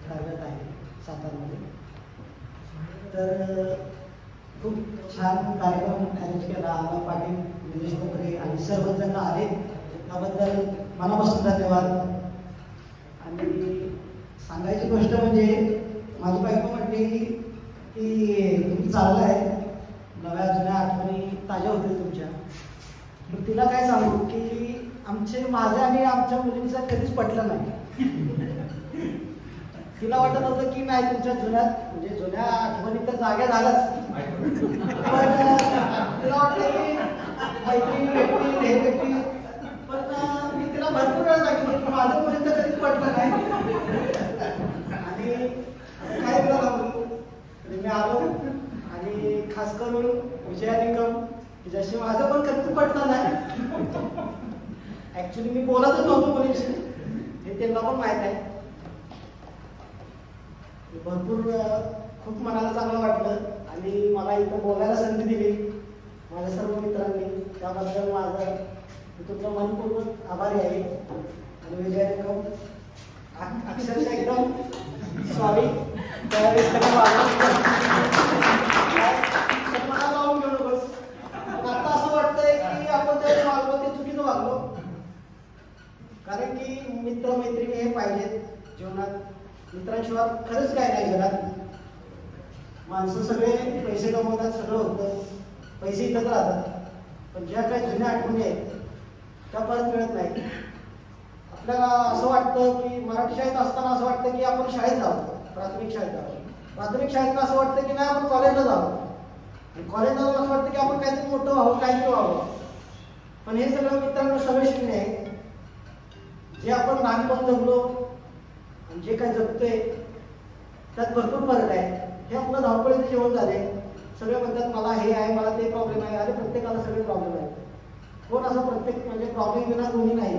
कार्यरत आहे सातारमध्ये. तर खूप छान कार्यक्रम अरेंज केला. अमर पाटील, निलेश कोकरे आणि सर्वच जण आले त्याबद्दल मनापासून धन्यवाद. आणि सांगायची गोष्ट म्हणजे माझी बायको म्हटली की तुम्ही चाललाय, नव्या जुन्या आठवणी ताज्या होतील तुमच्या. पण तिला काय सांगू की माझ्या आणि आमच्या मुलींचं कधीच पटलं नाही. तिला वाटत होतं की नाही तुमच्या म्हणजे जुन्या आठवणी तर जाग्या झाल्याच, पण तिला वाटलं की मैत्रिणी भेटतील हे भेटतील, पण मी तिला भरपूर वेळा सांगितलं की माझं मुलींच कधीच पटलं नाही. आणि काय तिला सांगू, मी आलो आणि खास करून विजया निकम तिच्याशी माझं पण कधीच पटलं नाही. ऍक्च्युली मी बोलतच नव्हतो मुलींशी, हे त्यांना पण माहित आहे. भरपूर खूप मनाला चांगलं वाटलं आणि मला इथं बोलायला संधी दिली माझ्या सर्व मित्रांनी, त्याबद्दल माझं तुमचं मनपूर्वक आभारी आहे. आणि विजय निकम अक्षरशः एकदम सॉरी, त्यावेळेस मला लावून घेऊ नकोस. आता असं वाटतंय की आपण त्यावेळेस वागलो ते चुकीचं वागलो, कारण की मित्र मैत्रिणी हे पाहिजेत जीवनात. मित्रांशिवाय खरंच काय नाही जगात. माणसं सगळे पैसे कमवतात, सगळं होतं, पैसे इथंच राहतात, पण ज्या काही जुन्या आठवणी आहेत त्या परत मिळत नाही. आपल्याला असं वाटतं की मराठी शाळेत असताना असं वाटतं की आपण शाळेत जावं, प्राथमिक शाळेत जावं, प्राथमिक शाळेत असं वाटतं की नाही आपण कॉलेजला जावं, आणि कॉलेजला जाऊन असं वाटतं की आपण काहीतरी मोठं व्हावं, काहीतरी व्हावं. पण हे सगळं मित्रांनो सगळं शिकणे आहे. जे आपण लहानपण जगलो आणि जे काय जगतोय त्यात भरपूर फरक आहे. हे आपलं धावपळीचं जीवन झाले. सगळे म्हणतात मला हे आहे, मला ते प्रॉब्लेम आहे. अरे प्रत्येकाला सगळे प्रॉब्लेम आहेत. कोण असं प्रत्येक म्हणजे प्रॉब्लेम विना कोणी नाही.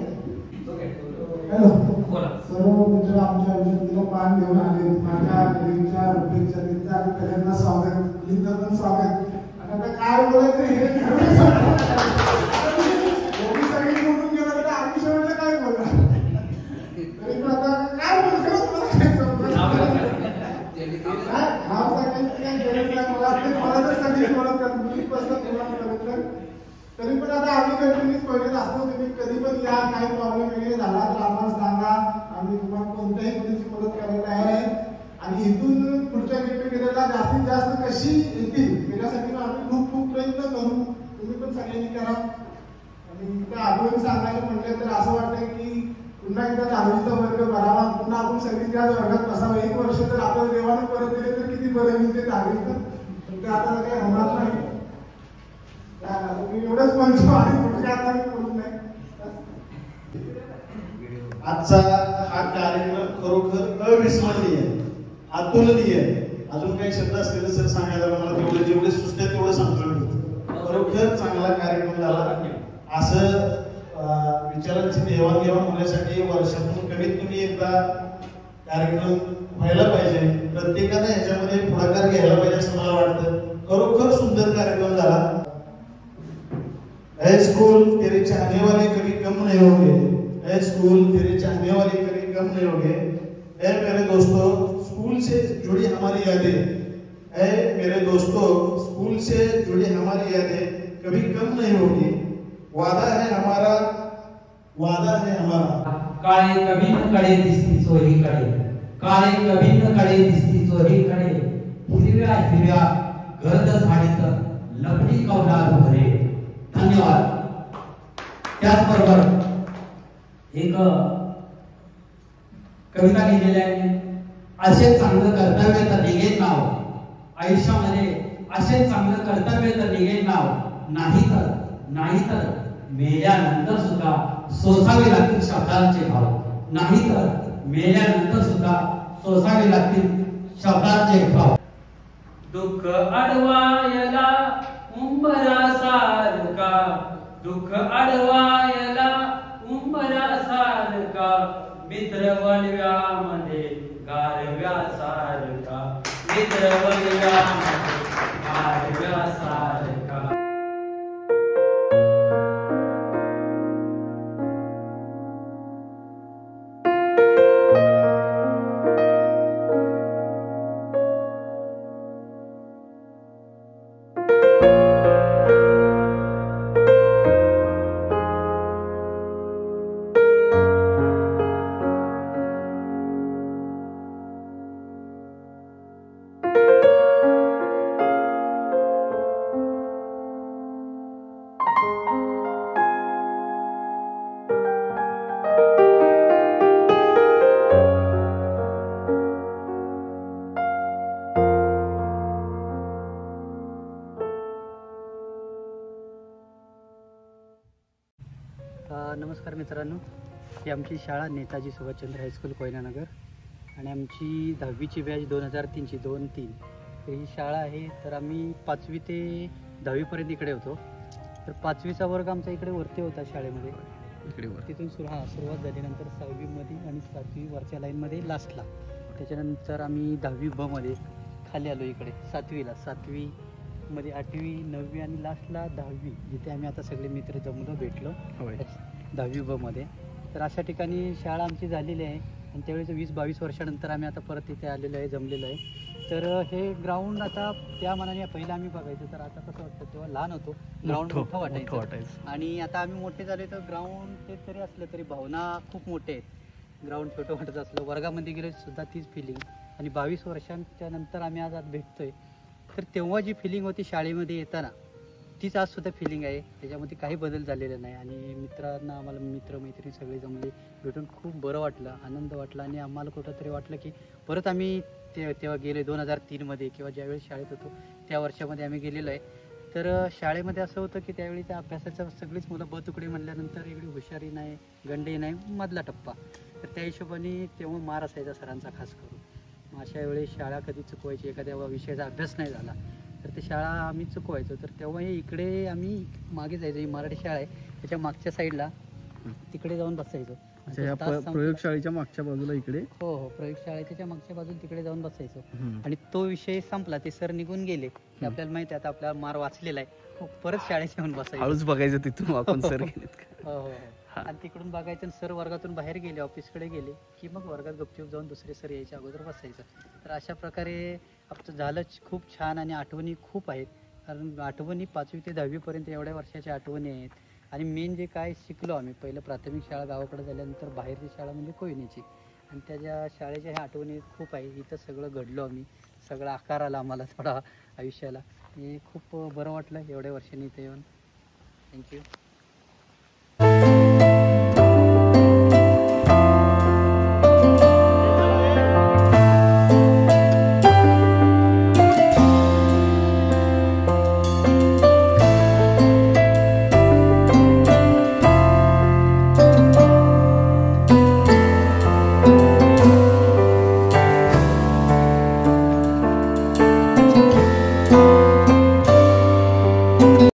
सर्व मित्र आमच्या आयुष्यात मान घेऊन आले. माझ्या मुलींच्या रुपीच्या आणि पहिल्यांदा स्वागत, मुलींचं पण स्वागत. आणि आता काय बोलायचं हे सगळी बोलून गेलं तर आम्ही शेवटला काय बोलणार. तरी पण आता काय बोलतो नाव सांगायची काही गरज नाही. मला तर सगळी बोलत मुलीपासून. तरी पण आता आम्ही कंटिन्यूच पहिलेच असतो. तुम्ही कधी पण या, काही प्रॉब्लेम वगैरे झाला तर आम्हाला सांगा, आम्ही तुम्हाला कोणत्याही पद्धतीची मदत करायला तयार आहे. आणि इथून पुढच्या गेट टुगेदरला जास्तीत जास्त कशी येतील त्याच्यासाठी आम्ही खूप खूप प्रयत्न करू. तुम्ही पण सगळ्यांनी करा. आणि त्या आठवणी सांगायला म्हटलं तर असं वाटतं की पुन्हा एकदा 10वीचा वर्ग भरावा, पुन्हा आपण सगळी त्याच वर्गात बसावं. 1 वर्ष जर आपल्याला देवाने परत दिले तर किती बरं होईल ते 10वीचं. पण ते आता काही होणार नाही. मी एवढंच म्हणतो आणि पुढच्या आता मी बोलत नाही. आजचा हा कार्यक्रम खरोखर अविस्मरणीय, अतुलनीय. अजून काही शब्द असतील तर सर सांगायला मला तेवढे जेवढे सुचते तेवढे सांगतो. खरोखर चांगला कार्यक्रम झाला. असं विचारांची देवाणघेवाण होण्यासाठी वर्षातून कमीत कमी एकदा कार्यक्रम व्हायला पाहिजे. प्रत्येकाने ह्याच्यामध्ये पुढाकार घ्यायला पाहिजे असं मला वाटतं. खरोखर सुंदर कार्यक्रम झाला. ए स्कूल तेरे चाहने वाले कभी कम नहीं होंगे. ए स्कूल तेरे चाहने वाले कभी कम नहीं होंगे. ए मेरे दोस्तों, स्कूल से जुड़ी हमारी यादें, ए मेरे दोस्तों, स्कूल से जुड़ी हमारी यादें कभी कम नहीं होगी. वादा है हमारा, वादा है हमारा. काळे कभी न कडे दिसती चोहीकडे, काळे कभी न कडे दिसती चोहीकडे. हिरव्या हिरव्या गर्द झाडीत लपडी कौलाद भरे. धन्यवाद. त्याचबरोबर एक कविता लिहिलेली आहे. असे चांगलं कर्तव्य तर निघेल नाव आयुष्यामध्ये, असे चांगलं कर्तव्य तर निघेल नाव. नाहीतर मेल्यानंतर सुद्धा सोसावे लागतील शब्दांचे भाव. नाहीतर मेल्यानंतर सुद्धा सोसावे लागतील शब्दांचे भाव. दुःख अडवायला उंबरासारखा, दुःख अडवायला उंबरासारखा. मित्र वनव्यामध्ये गारव्यासारखा, मित्र वनव्यामध्ये गारव्यासारखा. नमस्कार मित्रांनो, ही आमची शाळा नेताजी सुभाषचंद्र हायस्कूल कोयनानगर आणि आमची 10वीची बॅच 2003ची 2-3 तर ही शाळा आहे. तर आम्ही 5वी ते 10वीपर्यंत इकडे होतो. तर 5वीचा वर्ग आमचा इकडे वरती होता शाळेमध्ये, इकडे तिथून सुरुवात झाली. नंतर 6वीमध्ये आणि 7वी वरच्या लाईनमध्ये लास्टला. त्याच्यानंतर आम्ही 10वी ब मध्ये खाली आलो इकडे 7वीला. 7वीमध्ये 8वी 9वी आणि लास्टला 10वी, जिथे आम्ही आता सगळे मित्र जमलो भेटलो 10वी ब मध्ये. तर अशा ठिकाणी शाळा आमची झालेली आहे आणि त्यावेळेस 20-22 वर्षानंतर आम्ही आता परत इथे आलेलो आहे, जमलेलो आहे. तर हे ग्राउंड आता त्या मनाने पहिलं आम्ही बघायचो, तर आता कसं वाटतं, तेव्हा लहान होतो ग्राउंड मोठं वाटायचं आणि आता आम्ही मोठे झाले तर ग्राउंड ते तरी असलं तरी भावना खूप मोठे आहेत. ग्राउंड छोटं वाटत असलं, वर्गामध्ये गेले सुद्धा तीच फिलिंग. आणि 22 वर्षांच्या नंतर आम्ही आज भेटतोय, तर तेव्हा जी फिलिंग होती शाळेमध्ये येताना तीच आज सुद्धा फिलिंग आहे. त्याच्यामध्ये काही बदल झालेला नाही. आणि मित्रांना आम्हाला मित्रमैत्रिणी सगळे जमले, भेटून खूप बरं वाटलं, आनंद वाटला. आणि आम्हाला कुठंतरी वाटलं की परत आम्ही तेव्हा गेले 2003मध्ये किंवा ज्यावेळी शाळेत होतो त्या वर्षामध्ये आम्ही गेलेलो आहे. तर शाळेमध्ये असं होतं की त्यावेळी त्या अभ्यासाचं सगळीच मुलं ब तुकडे म्हटल्यानंतर एवढी हुशारी नाही, गंडे नाही, मधला टप्पा. तर त्या हिशोबाने तेव्हा मार असायचा सरांचा खास करून. मग अशा वेळी शाळा कधी चुकवायची, एखाद्या विषयाचा अभ्यास नाही झाला तर ते शाळा आम्ही चुकवायचो. तर तेव्हा हे इकडे आम्ही मागे जायचो, ही मराठी शाळा आहे त्याच्या मागच्या साईडला तिकडे जाऊन बसायचो. प्रयोगशाळेच्या मागच्या बाजूला इकडे हो, प्रयोगशाळेच्या मागच्या बाजूला तिकडे जाऊन बसायचो. आणि तो विषय संपला, ते सर निघून गेले की आपल्याला माहिती आहे आता आपला मार वाचलेला आहे, परत शाळेत येऊन बसायचं, हळूच बघायचं तिथून आपण सर हो. आणि तिकडून बघायचं, सर वर्गातून बाहेर गेले, ऑफिसकडे गेले की मग वर्गात गपचूप जाऊन दुसरे सर यायच्या अगोदर बसायचं. तर अशा प्रकारे आमचं झालं खूप छान. आणि आठवणी खूप आहेत, कारण आठवणी 5वी ते 10वीपर्यंत एवढ्या वर्षाच्या आठवणी आहेत. आणि मेन जे काय शिकलो आम्ही, पहिलं प्राथमिक शाळा गावाकडे झाल्यानंतर बाहेरची शाळा म्हणजे कोयनेची, आणि त्याच्या शाळेच्या ह्या आठवणी खूप आहे. इथं सगळं घडलो आम्ही, सगळं आकार आला आम्हाला थोडा आयुष्याला. हे खूप बरं वाटलं एवढ्या वर्षांनी इथे येऊन. थँक्यू.